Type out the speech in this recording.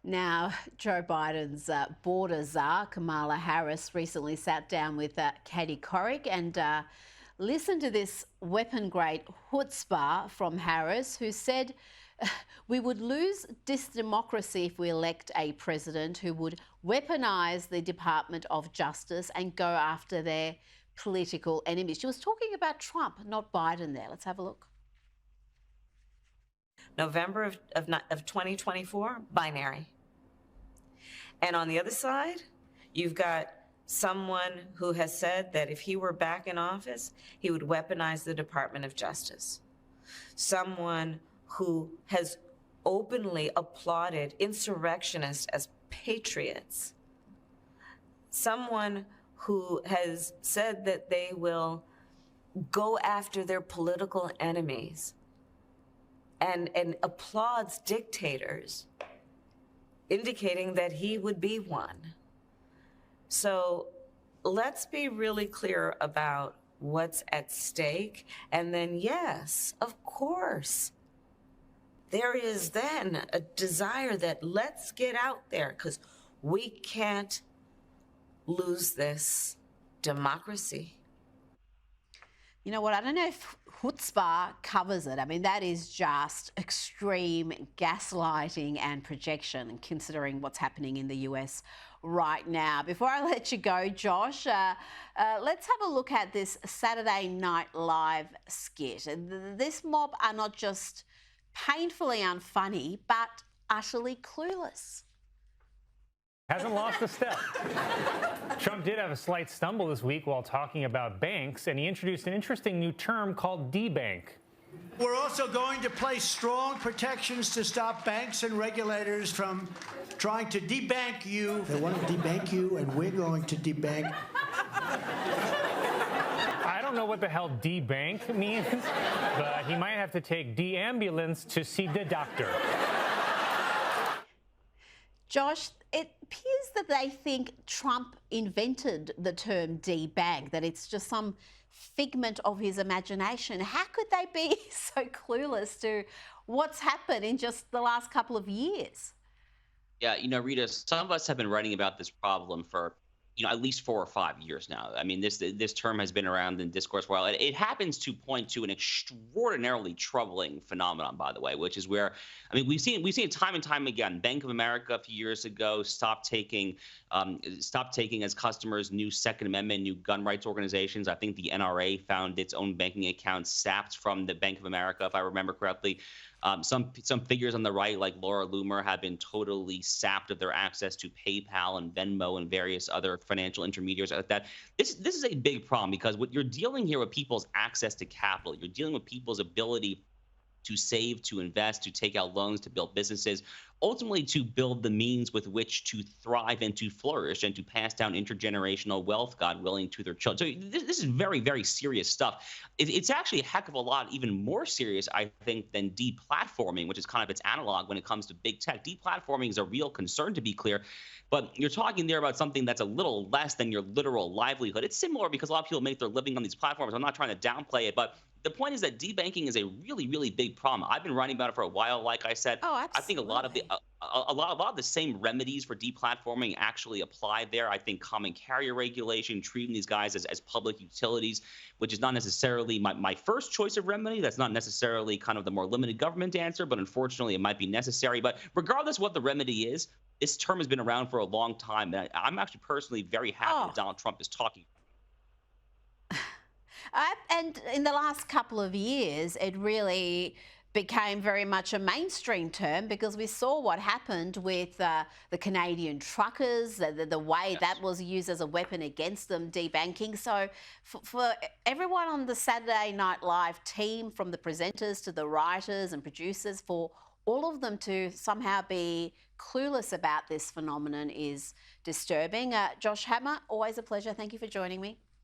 Now, Joe Biden's border czar, Kamala Harris, recently sat down with Katie Couric and listened to this weapon-grade chutzpah from Harris, who said we would lose this democracy if we elect a president who would weaponise the Department of Justice and go after their political enemies. She was talking about Trump, not Biden there. Let's have a look. November of 2024, binary. And on the other side, you've got someone who has said that if he were back in office, he would weaponize the Department of Justice. Someone who has openly applauded insurrectionists as patriots. Someone who has said that they will go after their political enemies and applauds dictators, indicating that he would be one. So let's be really clear about what's at stake. And then, yes, of course, there is then a desire that let's get out there because we can't lose this democracy. You know what? I don't know if chutzpah covers it. I mean, that is just extreme gaslighting and projection, considering what's happening in the US right now. Before I let you go, Josh, let's have a look at this Saturday Night Live skit. This mob are not just painfully unfunny, but utterly clueless. Hasn't lost a step. Trump did have a slight stumble this week while talking about banks, and he introduced an interesting new term called debank. We're also going to place strong protections to stop banks and regulators from trying to debank you. They want to debank you, and we're going to debank. I don't know what the hell debank means, but he might have to take de-ambulance to see the doctor. Josh, it appears that they think Trump invented the term debank, that it's just some figment of his imagination. How could they be so clueless to what's happened in just the last couple of years? Yeah, Rita, some of us have been writing about this problem for at least 4 or 5 years now. I mean, this term has been around in discourse for a while. It happens to point to an extraordinarily troubling phenomenon, by the way, which is where, we've seen it time and time again. Bank of America a few years ago stopped taking as customers new Second Amendment, new gun rights organizations. I think the NRA found its own banking account sapped from the Bank of America, if I remember correctly. Some figures on the right, like Laura Loomer, have been totally sapped of their access to PayPal and Venmo and various other financial intermediaries like that. This is a big problem because what you're dealing here with people's access to capital. You're dealing with people's ability to save, to invest, to take out loans, to build businesses, ultimately to build the means with which to thrive and to flourish and to pass down intergenerational wealth, God willing, to their children. So this is very, very serious stuff. It's actually a heck of a lot even more serious, I think, than deplatforming, which is kind of its analog when it comes to big tech. Deplatforming is a real concern, to be clear, but you're talking there about something that's a little less than your literal livelihood. It's similar because a lot of people make their living on these platforms. I'm not trying to downplay it, but the point is that debanking is a really, really big problem. I've been writing about it for a while. Like I said, Oh, I think a lot of the same remedies for deplatforming actually apply there. I think common carrier regulation, treating these guys as public utilities, which is not necessarily my first choice of remedy. That's not necessarily kind of the more limited government answer, but unfortunately it might be necessary. But regardless what the remedy is, this term has been around for a long time. And I'm actually personally very happy that Donald Trump is talking. And in the last couple of years, it really became very much a mainstream term because we saw what happened with the Canadian truckers, the way that was used as a weapon against them, debanking. So for everyone on the Saturday Night Live team, from the presenters to the writers and producers, for all of them to somehow be clueless about this phenomenon is disturbing. Josh Hammer, always a pleasure. Thank you for joining me.